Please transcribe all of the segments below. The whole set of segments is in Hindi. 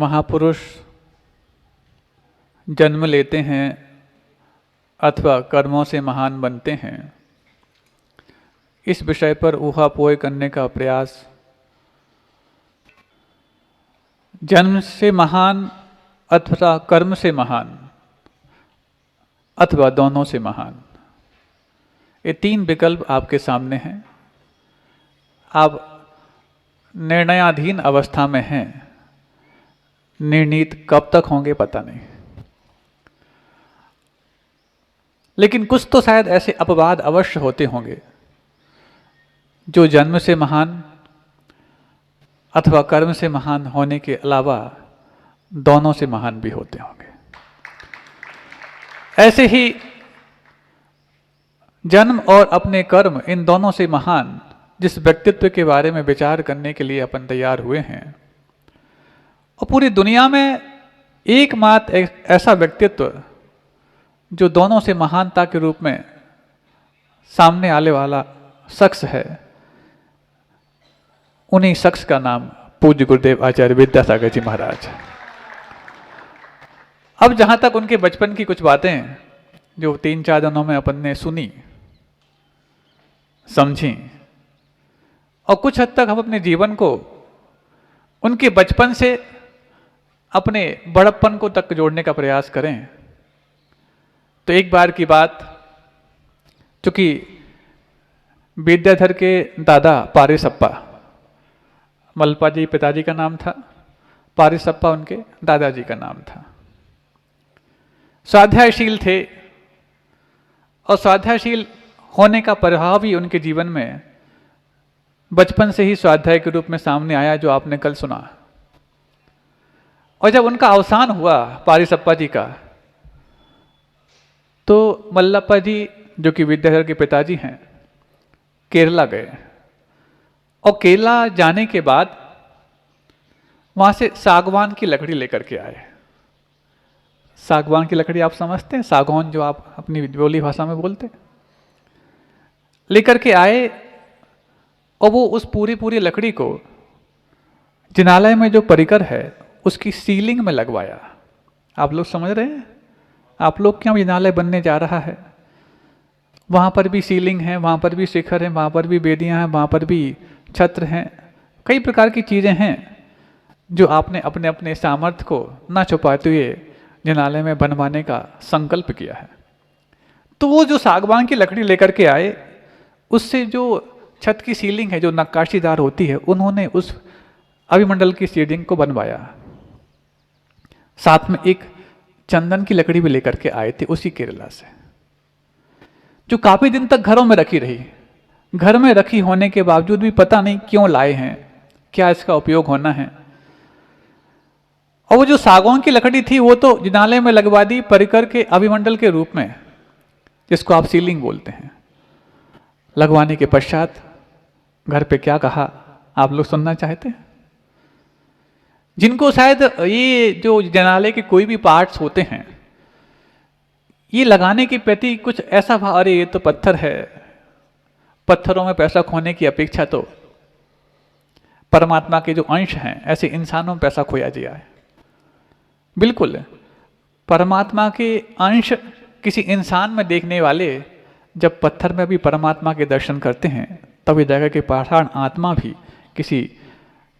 महापुरुष जन्म लेते हैं अथवा कर्मों से महान बनते हैं, इस विषय पर ऊहापोह करने का प्रयास जन्म से महान अथवा कर्म से महान अथवा दोनों से महान, ये तीन विकल्प आपके सामने हैं। आप निर्णयाधीन अवस्था में हैं, निर्णीत कब तक होंगे पता नहीं, लेकिन कुछ तो शायद ऐसे अपवाद अवश्य होते होंगे जो जन्म से महान अथवा कर्म से महान होने के अलावा दोनों से महान भी होते होंगे। ऐसे ही जन्म और अपने कर्म, इन दोनों से महान जिस व्यक्तित्व के बारे में विचार करने के लिए अपन तैयार हुए हैं, और पूरी दुनिया में एकमात्र ऐसा व्यक्तित्व जो दोनों से महानता के रूप में सामने आने वाला शख्स है, उन्हीं शख्स का नाम पूज्य गुरुदेव आचार्य विद्यासागर जी महाराज। अब जहां तक उनके बचपन की कुछ बातें जो 3-4 दिनों में अपन ने सुनी समझी, और कुछ हद तक हम अपने जीवन को उनके बचपन से अपने बड़प्पन को तक जोड़ने का प्रयास करें, तो एक बार की बात, चूंकि विद्याधर के दादा पारिसप्पा, मल्पा जी पिताजी का नाम था, पारिसप्पा उनके दादाजी का नाम था, स्वाध्यायशील थे, और स्वाध्यायशील होने का प्रभाव ही उनके जीवन में बचपन से ही स्वाध्याय के रूप में सामने आया, जो आपने कल सुना। और जब उनका अवसान हुआ पारिसप्पा जी का, तो मल्लप्पा जी जो कि विद्याधर के पिताजी हैं, केरला गए, और केरला जाने के बाद वहां से सागवान की लकड़ी लेकर के आए। सागवान की लकड़ी आप समझते हैं, सागौन जो आप अपनी बोली भाषा में बोलते, लेकर के आए, और वो उस पूरी लकड़ी को जिनालय में जो परिकर है उसकी सीलिंग में लगवाया। आप लोग समझ रहे हैं, आप लोग क्या जिनालय बनने जा रहा है, वहाँ पर भी सीलिंग है, वहाँ पर भी शिखर है, वहाँ पर भी बेदियाँ हैं, वहाँ पर भी छत्र हैं, कई प्रकार की चीज़ें हैं जो आपने अपने अपने सामर्थ्य को न छुपाते हुए जिनालय में बनवाने का संकल्प किया है। तो वो जो सागवान की लकड़ी लेकर के आए, उससे जो छत की सीलिंग है जो नक्काशीदार होती है, उन्होंने उस अभिमंडल की सीलिंग को बनवाया। साथ में एक चंदन की लकड़ी भी लेकर के आए थे उसी केरला से, जो काफी दिन तक घरों में रखी रही। घर में रखी होने के बावजूद भी पता नहीं क्यों लाए हैं, क्या इसका उपयोग होना है। और वो जो सागौन की लकड़ी थी वो तो जिनालय में लगवा दी परिकर के अभिमंडल के रूप में, जिसको आप सीलिंग बोलते हैं। लगवाने के पश्चात घर पे क्या कहा आप लोग सुनना चाहते हैं? जिनको शायद ये जो जिनालय के कोई भी पार्ट्स होते हैं, ये लगाने के प्रति कुछ ऐसा भाव, अरे ये तो पत्थर है, पत्थरों में पैसा खोने की अपेक्षा तो परमात्मा के जो अंश हैं ऐसे इंसानों में पैसा खोया गया है। बिल्कुल, परमात्मा के अंश किसी इंसान में देखने वाले जब पत्थर में भी परमात्मा के दर्शन करते हैं, तभी जगह के पाषाण आत्मा भी किसी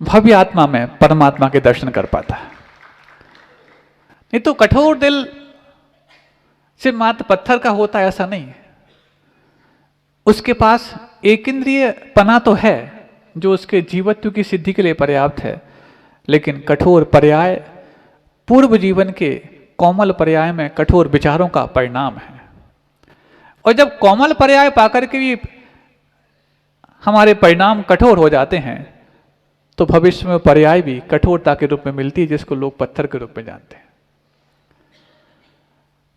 भव्य आत्मा में परमात्मा के दर्शन कर पाता है। नहीं तो कठोर दिल से मात्र पत्थर का होता ऐसा नहीं, उसके पास एक इंद्रिय पना तो है जो उसके जीवत्व की सिद्धि के लिए पर्याप्त है, लेकिन कठोर पर्याय पूर्व जीवन के कोमल पर्याय में कठोर विचारों का परिणाम है। और जब कोमल पर्याय पाकर के भी हमारे परिणाम कठोर हो जाते हैं, तो भविष्य में पर्याय भी कठोरता के रूप में मिलती है, जिसको लोग पत्थर के रूप में जानते हैं।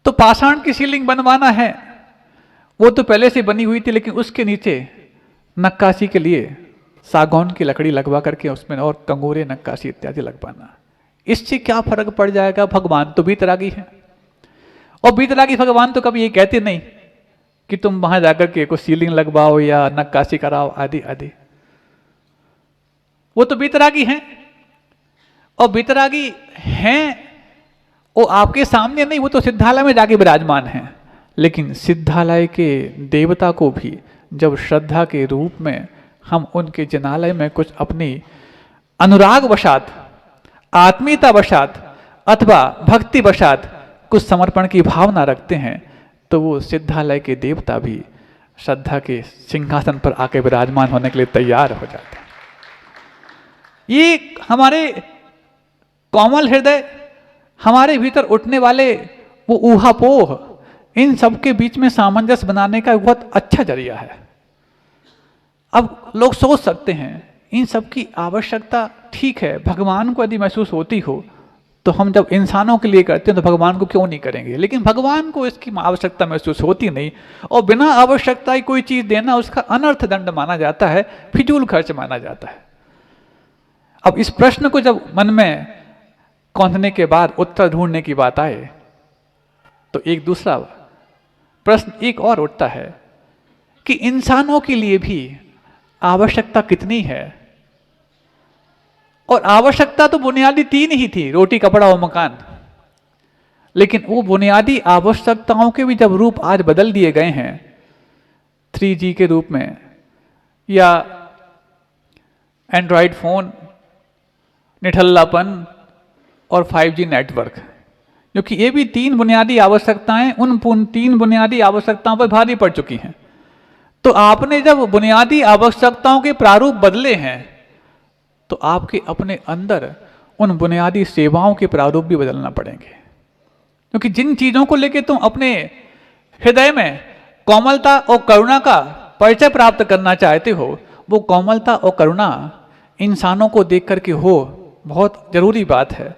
तो पाषाण की सीलिंग बनवाना है, वो तो पहले से बनी हुई थी, लेकिन उसके नीचे नक्काशी के लिए सागौन की लकड़ी लगवा करके उसमें और कंगोरे नक्काशी इत्यादि लगवाना, इससे क्या फर्क पड़ जाएगा? भगवान तो बीतरागी है, और बीतरागी भगवान तो कभी ये कहते नहीं कि तुम वहां जाकर के कुछ सीलिंग लगवाओ या नक्काशी कराओ आदि आदि। वो तो बीतरागी हैं, और वितरागी हैं वो आपके सामने नहीं, वो तो सिद्धालय में जाके विराजमान हैं। लेकिन सिद्धालय के देवता को भी जब श्रद्धा के रूप में हम उनके जिनालय में कुछ अपनी अनुराग वशात, आत्मीयता वशात अथवा भक्ति वशात कुछ समर्पण की भावना रखते हैं, तो वो सिद्धालय के देवता भी श्रद्धा के सिंहासन पर आके विराजमान होने के लिए तैयार हो जाते हैं। ये हमारे कोमल हृदय, हमारे भीतर उठने वाले वो ऊहापोह, इन सब के बीच में सामंजस्य बनाने का बहुत अच्छा जरिया है। अब लोग सोच सकते हैं इन सब की आवश्यकता ठीक है, भगवान को यदि महसूस होती हो तो हम जब इंसानों के लिए करते हैं तो भगवान को क्यों नहीं करेंगे। लेकिन भगवान को इसकी आवश्यकता महसूस होती नहीं, और बिना आवश्यकता की कोई चीज देना उसका अनर्थ दंड माना जाता है, फिजूल खर्च माना जाता है। अब इस प्रश्न को जब मन में कौंधने के बाद उत्तर ढूंढने की बात आए तो एक दूसरा प्रश्न एक और उठता है कि इंसानों के लिए भी आवश्यकता कितनी है। और आवश्यकता तो बुनियादी 3 ही थी, रोटी, कपड़ा और मकान। लेकिन वो बुनियादी आवश्यकताओं के भी जब रूप आज बदल दिए गए हैं 3G के रूप में, या एंड्रॉयड फोन, निठल्लापन और 5G नेटवर्क, क्योंकि ये भी 3 बुनियादी आवश्यकताएं उन 3 बुनियादी आवश्यकताओं पर भारी पड़ चुकी हैं। तो आपने जब बुनियादी आवश्यकताओं के प्रारूप बदले हैं तो आपके अपने अंदर उन बुनियादी सेवाओं के प्रारूप भी बदलना पड़ेंगे। क्योंकि जिन चीजों को लेकर तुम अपने हृदय में कोमलता और करुणा का परिचय प्राप्त करना चाहते हो, वो कोमलता और करुणा इंसानों को देख करके हो, बहुत जरूरी बात है।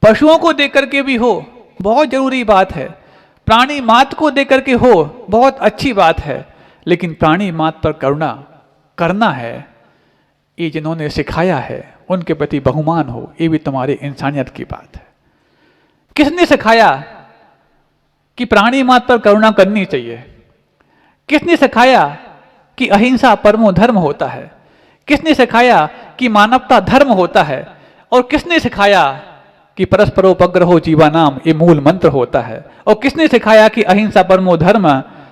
पशुओं को देख करके भी हो, बहुत जरूरी बात है। प्राणी मात्र को देख करके हो, बहुत अच्छी बात है। लेकिन प्राणी मात्र पर करुणा करना है, ये जिन्होंने सिखाया है उनके प्रति बहुमान हो, ये भी तुम्हारी इंसानियत की बात है। किसने सिखाया कि प्राणी मात्र पर करुणा करनी चाहिए? किसने सिखाया कि अहिंसा परमो धर्म होता है? किसने सिखाया कि मानवता धर्म होता है? और किसने सिखाया कि परस्परोपग्रहो जीवानाम ये मूल मंत्र होता है? और किसने सिखाया कि अहिंसा परमो धर्म,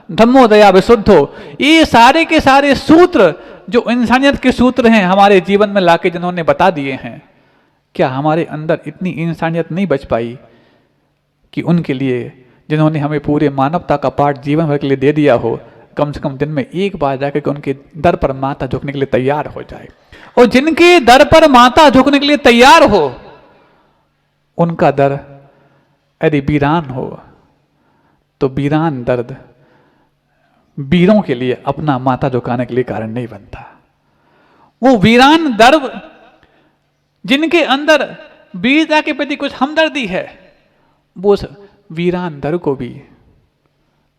धम्मो दया विशुद्धो? ये सारे के सारे सूत्र जो इंसानियत के सूत्र हैं हमारे जीवन में लाके जिन्होंने बता दिए हैं, क्या हमारे अंदर इतनी इंसानियत नहीं बच पाई कि उनके लिए, जिन्होंने हमें पूरे मानवता का पाठ जीवन भर के लिए दे दिया हो, कम से कम दिन में एक बार जाकर के उनके दर पर माथा झुकने के लिए तैयार हो जाए। और जिनके दर पर माथा झुकने के लिए तैयार हो, उनका दर यदि वीरान हो तो वीरान दर्द वीरों के लिए अपना माथा झुकाने के लिए कारण नहीं बनता। वो वीरान दर्द जिनके अंदर वीरता के प्रति कुछ हमदर्दी है, वो उस वीरान दर्द को भी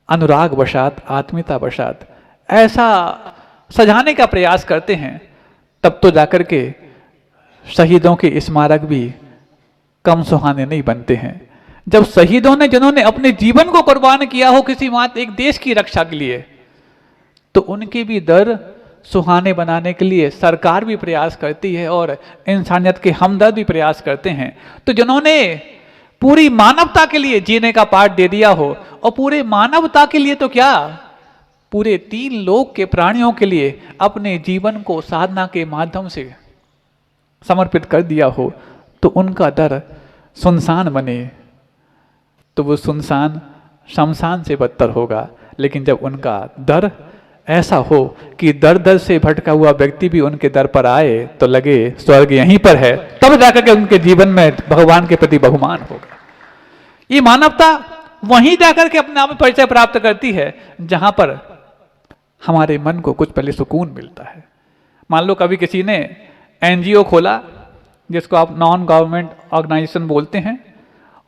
अनुराग वशात, आत्मीयता वशात ऐसा सजाने का प्रयास करते हैं, तब तो जाकर के शहीदों के स्मारक भी कम सुहाने नहीं बनते हैं। जब शहीदों ने, जिन्होंने अपने जीवन को कुर्बान किया हो किसी मात्र एक देश की रक्षा के लिए, तो उनके भी दर सुहाने बनाने के लिए सरकार भी प्रयास करती है और इंसानियत के हमदर्द भी प्रयास करते हैं। तो जिन्होंने पूरी मानवता के लिए जीने का पाठ दे दिया हो, और पूरे मानवता के लिए तो क्या, पूरे 3 लोक के प्राणियों के लिए अपने जीवन को साधना के माध्यम से समर्पित कर दिया हो, तो उनका दर सुनसान बने तो वो सुनसान शमशान से बदतर होगा। लेकिन जब उनका दर ऐसा हो कि दर दर से भटका हुआ व्यक्ति भी उनके दर पर आए तो लगे स्वर्ग यहीं पर है, तब जाकर के उनके जीवन में भगवान के प्रति बहुमान होगा। ये मानवता वहीं जाकर के अपने आप में परिचय प्राप्त करती है जहां पर हमारे मन को कुछ पहले सुकून मिलता है। मान लो कभी किसी ने NGO खोला, जिसको आप नॉन गवर्नमेंट ऑर्गेनाइजेशन बोलते हैं,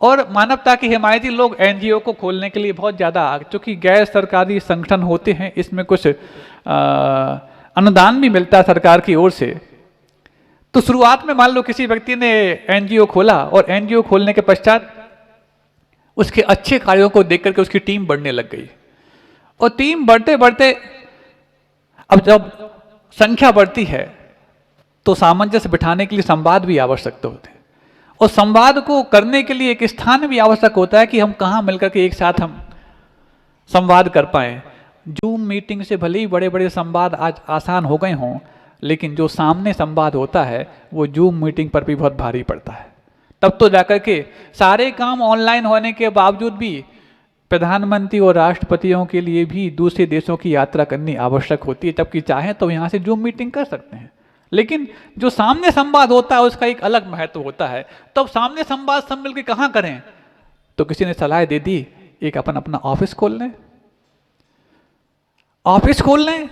और मानवता के हिमायती लोग NGO को खोलने के लिए बहुत ज़्यादा, चूँकि गैर सरकारी संगठन होते हैं, इसमें कुछ अनुदान भी मिलता है सरकार की ओर से। तो शुरुआत में मान लो किसी व्यक्ति ने NGO खोला, और NGO खोलने के पश्चात उसके अच्छे कार्यों को देख करके उसकी टीम बढ़ने लग गई, और टीम बढ़ते बढ़ते अब जब संख्या बढ़ती है तो सामंजस्य बिठाने के लिए संवाद भी आवश्यक होते हैं, और संवाद को करने के लिए एक स्थान भी आवश्यक होता है कि हम कहाँ मिलकर के एक साथ हम संवाद कर पाए। जूम मीटिंग से भले ही बड़े बड़े संवाद आज आसान हो गए हों, लेकिन जो सामने संवाद होता है वो जूम मीटिंग पर भी बहुत भारी पड़ता है। तब तो जाकर के सारे काम ऑनलाइन होने के बावजूद भी प्रधानमंत्री और राष्ट्रपतियों के लिए भी दूसरे देशों की यात्रा करनी आवश्यक होती है, जबकि चाहें तो यहाँ से जूम मीटिंग कर सकते हैं। लेकिन जो सामने संवाद होता है उसका एक अलग महत्व होता है। तो अब सामने संवाद सब मिलकर कहाँ करें? तो किसी ने सलाह दे दी एक अपन अपना ऑफिस खोल लें। ऑफिस खोल लें,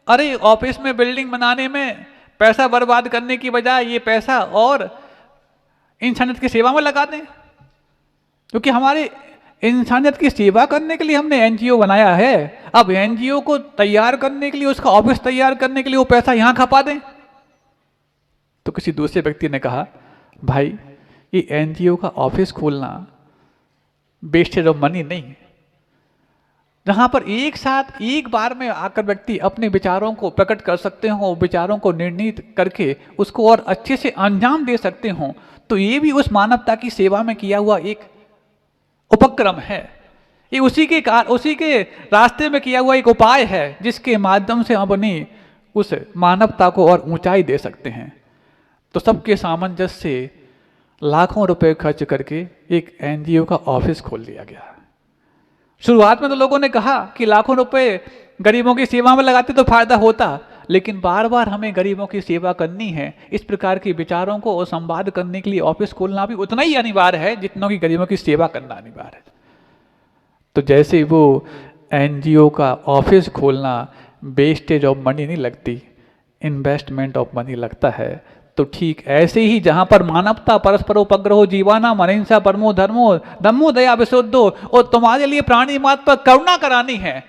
अरे ऑफिस में बिल्डिंग बनाने में पैसा बर्बाद करने की बजाय ये पैसा और इंसानियत की सेवा में लगा दें, क्योंकि हमारे इंसानियत की सेवा करने के लिए हमने एनजीओ बनाया है। अब एनजीओ को तैयार करने के लिए, उसका ऑफिस तैयार करने के लिए वो पैसा यहां खपा दें। तो किसी दूसरे व्यक्ति ने कहा, भाई ये एनजीओ का ऑफिस खोलना वेस्टेज ऑफ मनी नहीं है, जहां पर एक साथ एक बार में आकर व्यक्ति अपने विचारों को प्रकट कर सकते हो, विचारों को निर्णित करके उसको और अच्छे से अंजाम दे सकते हो, तो ये भी उस मानवता की सेवा में किया हुआ एक उपक्रम है। ये उसी के रास्ते में किया हुआ एक उपाय है, जिसके माध्यम से हम अपनी उस मानवता को और ऊंचाई दे सकते हैं। तो सबके सामंजस्य से लाखों रुपए खर्च करके एक एनजीओ का ऑफिस खोल दिया गया। शुरुआत में तो लोगों ने कहा कि लाखों रुपए गरीबों की सेवा में लगाते तो फायदा होता, लेकिन बार बार हमें गरीबों की सेवा करनी है, इस प्रकार के विचारों को और संवाद करने के लिए ऑफिस खोलना भी उतना ही अनिवार्य है जितना कि गरीबों की सेवा करना अनिवार्य है। तो जैसे वो एनजीओ का ऑफिस खोलना वेस्टेज ऑफ मनी नहीं लगती, इन्वेस्टमेंट ऑफ मनी लगता है, तो ठीक ऐसे ही जहां पर मानवता परस्परोपग्रहो जीवाना अहिंसा परमो धर्मो दम्मो दया विशुद्धो, और तुम्हारे लिए प्राणी मात्र पर करुणा करानी है,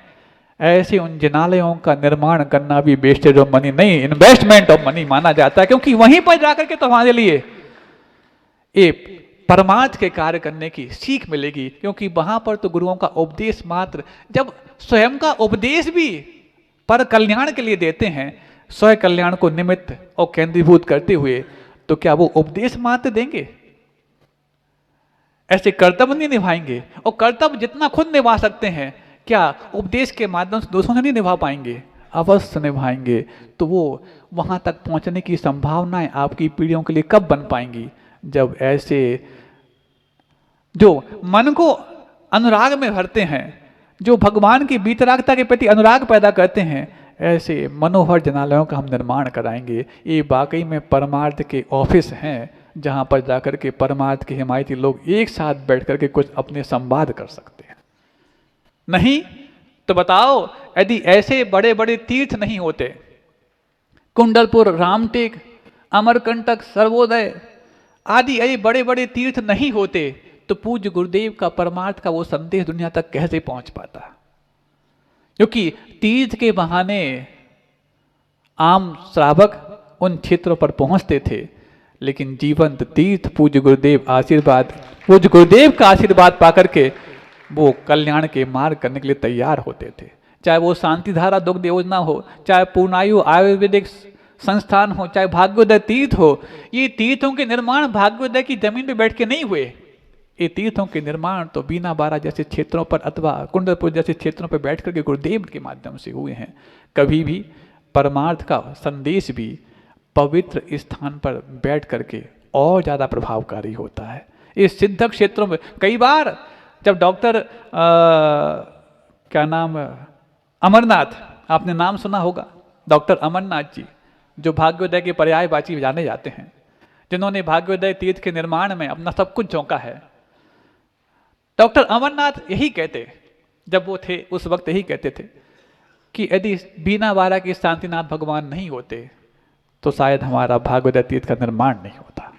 ऐसे उन जिनालयों का निर्माण करना भी वेस्टेज ऑफ मनी नहीं, इन्वेस्टमेंट ऑफ मनी माना जाता है। क्योंकि वहीं पर जाकर के तुम्हारे लिए एक परमार्थ के कार्य करने की सीख मिलेगी, क्योंकि वहां पर तो गुरुओं का उपदेश मात्र, जब स्वयं का उपदेश भी पर कल्याण के लिए देते हैं, स्वयं कल्याण को निमित्त और केंद्रीभूत करते हुए, तो क्या वो उपदेश मात्र देंगे? ऐसे कर्तव्य नहीं निभाएंगे, और कर्तव्य जितना खुद निभा सकते हैं, क्या उपदेश के माध्यम से दूसरों से नहीं निभा पाएंगे? अवश्य निभाएंगे। तो वो वहां तक पहुंचने की संभावनाएं आपकी पीढ़ियों के लिए कब बन पाएंगी? जब ऐसे जो मन को अनुराग में भरते हैं, जो भगवान की वीतरागता के प्रति अनुराग पैदा करते हैं, ऐसे मनोहर जनालयों का हम निर्माण कराएंगे। ये वाकई में परमार्थ के ऑफिस हैं, जहां पर जाकर के परमार्थ के हिमायती लोग एक साथ बैठ करके कुछ अपने संवाद कर सकते हैं। नहीं तो बताओ, यदि ऐसे बड़े बड़े तीर्थ नहीं होते, कुंडलपुर, रामटेक, अमरकंटक, सर्वोदय आदि ऐसे बड़े बड़े तीर्थ नहीं होते, तो पूज्य गुरुदेव का परमार्थ का वो संदेश दुनिया तक कैसे पहुंच पाता? क्योंकि तीर्थ के बहाने आम श्रावक उन क्षेत्रों पर पहुंचते थे, लेकिन जीवंत तीर्थ पूज्य गुरुदेव का आशीर्वाद पाकर के वो कल्याण के मार्ग करने के लिए तैयार होते थे। चाहे वो शांतिधारा दुग्ध योजना हो, चाहे पूर्णायु आयुर्वेदिक संस्थान हो, चाहे भाग्योदय तीर्थ हो, ये तीर्थों के निर्माण भाग्योदय की जमीन पे बैठ के नहीं हुए। ये तीर्थों के निर्माण तो बीना बारा जैसे क्षेत्रों पर अथवा कुंडलपुर जैसे क्षेत्रों पर बैठ करके गुरुदेव के माध्यम से हुए हैं। कभी भी परमार्थ का संदेश भी पवित्र स्थान पर बैठ करके और ज़्यादा प्रभावकारी होता है। इस सिद्ध क्षेत्रों में कई बार जब डॉक्टर क्या नाम, अमरनाथ, आपने नाम सुना होगा, डॉक्टर अमरनाथ जी, जो भाग्योदय के पर्यायवाची जाने जाते हैं, जिन्होंने भाग्योदय तीर्थ के निर्माण में अपना सब कुछ झोंका है। डॉक्टर अमरनाथ यही कहते, जब वो थे उस वक्त यही कहते थे कि यदि बीना बारा के शांतिनाथ भगवान नहीं होते तो शायद हमारा भाग्योदय तीर्थ का निर्माण नहीं होता।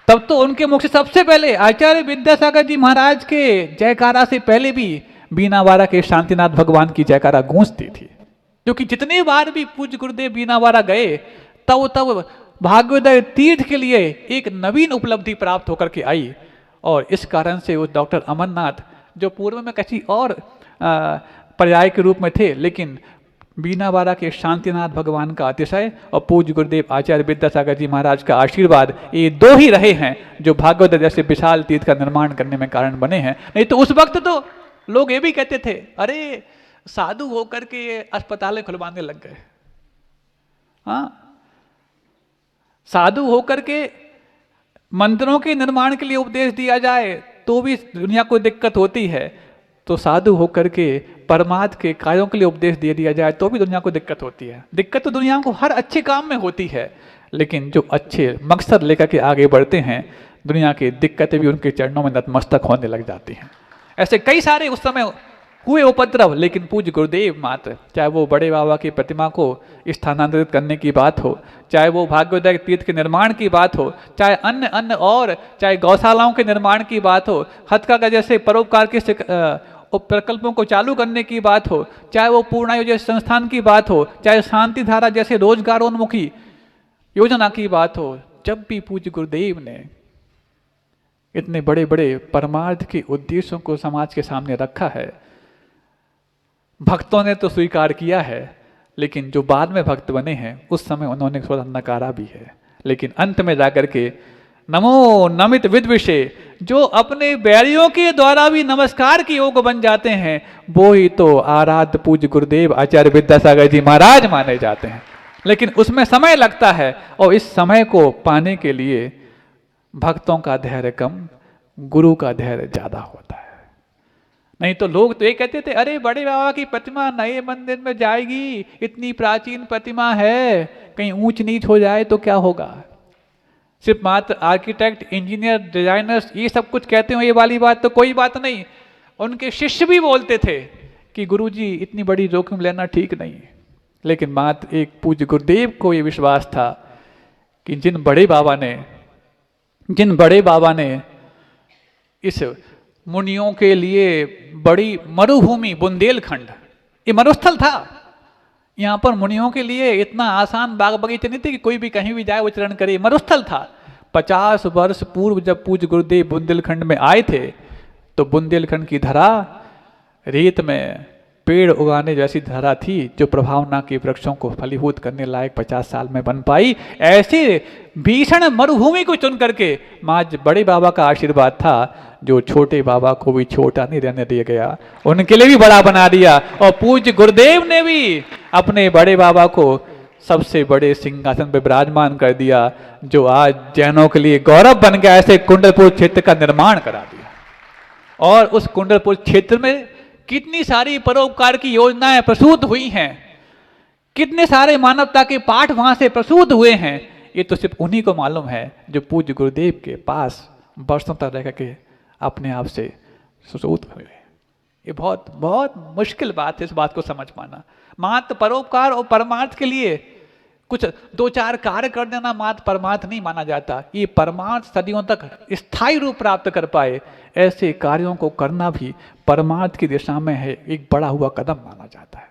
तब तो उनके मुख से सबसे पहले आचार्य विद्यासागर जी महाराज के जयकारा से पहले भी बीना बारा के शांतिनाथ भगवान की जयकारा गूंजती थी, क्योंकि जितने बार भी पूज्य गुरुदेव बीना बारा गए तब भाग्योदय तीर्थ के लिए एक नवीन उपलब्धि प्राप्त होकर के आई। और इस कारण से उस डॉक्टर अमरनाथ, जो पूर्व में किसी और पर्याय के रूप में थे, लेकिन बीनावाड़ा के शांतिनाथ भगवान का अतिशय और पूज्य गुरुदेव आचार्य विद्यासागर जी महाराज का आशीर्वाद, ये दो ही रहे हैं जो भागवत जैसे विशाल तीर्थ का निर्माण करने में कारण बने हैं। नहीं तो उस वक्त तो लोग ये भी कहते थे, अरे साधु होकर के ये अस्पतालें खुलवाने लग गए। हाँ, साधु होकर के मंदिरों के निर्माण के लिए उपदेश दिया जाए तो भी दुनिया को दिक्कत होती है, तो साधु होकर के परमात्मा के कार्यों के लिए उपदेश दे दिया जाए तो भी दुनिया को दिक्कत होती है। दिक्कत तो दुनिया को हर अच्छे काम में होती है, लेकिन जो अच्छे मकसद लेकर के आगे बढ़ते हैं, दुनिया की दिक्कतें भी उनके चरणों में नतमस्तक होने लग जाती हैं। ऐसे कई सारे उस समय हुए उपद्रव, लेकिन पूज्य गुरुदेव मात्र, चाहे वो बड़े बाबा की प्रतिमा को स्थानांतरित करने की बात हो, चाहे वो भाग्योदय तीर्थ के निर्माण की बात हो, चाहे अन्य और चाहे गौशालाओं के निर्माण की बात हो, हथकरघा जैसे परोपकार के प्रकल्पों को चालू करने की बात हो, चाहे वो पूर्णायु जैसे संस्थान की बात हो, चाहे शांति धारा जैसे रोजगारोन्मुखी योजना की बात हो, जब भी पूज्य गुरुदेव ने इतने बड़े बड़े परमार्थ के उद्देश्यों को समाज के सामने रखा है, भक्तों ने तो स्वीकार किया है, लेकिन जो बाद में भक्त बने हैं उस समय उन्होंने थोड़ा नकारा भी है। लेकिन अंत में जाकर के नमो नमित विद्विषे, जो अपने बैरियों के द्वारा भी नमस्कार के योग बन जाते हैं, वो ही तो आराध्य पूज्य गुरुदेव आचार्य विद्यासागर जी महाराज माने जाते हैं। लेकिन उसमें समय लगता है, और इस समय को पाने के लिए भक्तों का धैर्य कम, गुरु का धैर्य ज्यादा होता है। नहीं तो लोग तो ये कहते थे, अरे बड़े बाबा की प्रतिमा नए मंदिर में जाएगी, इतनी प्राचीन प्रतिमा है, कहीं ऊंच नीच हो जाए तो क्या होगा। सिर्फ मात्र आर्किटेक्ट, इंजीनियर, डिजाइनर्स ये सब कुछ कहते हो, ये वाली बात तो कोई बात नहीं। उनके शिष्य भी बोलते थे कि गुरुजी इतनी बड़ी जोखिम लेना ठीक नहीं। लेकिन मात्र एक पूज्य गुरुदेव को ये विश्वास था कि जिन बड़े बाबा ने इस मुनियों के लिए बड़ी मरुभूमि बुंदेलखंड, ये मरुस्थल था, यहाँ पर मुनियों के लिए इतना आसान बाग बगीचे नहीं थे कि कोई भी कहीं भी जाए उच्चारण करे, मरुस्थल था। 50 वर्ष पूर्व जब पूज्य गुरुदेव बुंदेलखंड में आए थे, तो बुंदेलखंड की धरा रेत में पेड़ उगाने जैसी धरा थी, जो प्रभावना के वृक्षों को फलीभूत करने लायक 50 साल में बन पाई। ऐसे भीषण मरुभूमि को चुन करके माँ बड़े बाबा का आशीर्वाद था, जो छोटे बाबा को भी छोटा नहीं रहने दिया गया, उनके लिए भी बड़ा बना दिया। और पूज्य गुरुदेव ने भी अपने बड़े बाबा को सबसे बड़े सिंहासन पर विराजमान कर दिया, जो आज जैनों के लिए गौरव बन गया। ऐसे कुंडलपुर क्षेत्र का निर्माण करा दिया, और उस कुंडलपुर क्षेत्र में कितनी सारी परोपकार की योजनाएं प्रसूत हुई हैं, कितने सारे मानवता के पाठ वहां से प्रसूत हुए हैं। ये तो सिर्फ उन्हीं को मालूम है जो पूज्य गुरुदेव के पास वर्षों तक रह के अपने आप से सुसूत हुए। ये बहुत बहुत मुश्किल बात है इस बात को समझ पाना। मात्र परोपकार और परमार्थ के लिए कुछ 2-4 कार्य कर देना मात्र परमार्थ नहीं माना जाता। ये परमार्थ सदियों तक स्थायी रूप प्राप्त कर पाए, ऐसे कार्यों को करना भी परमार्थ की दिशा में है एक बड़ा हुआ कदम माना जाता है।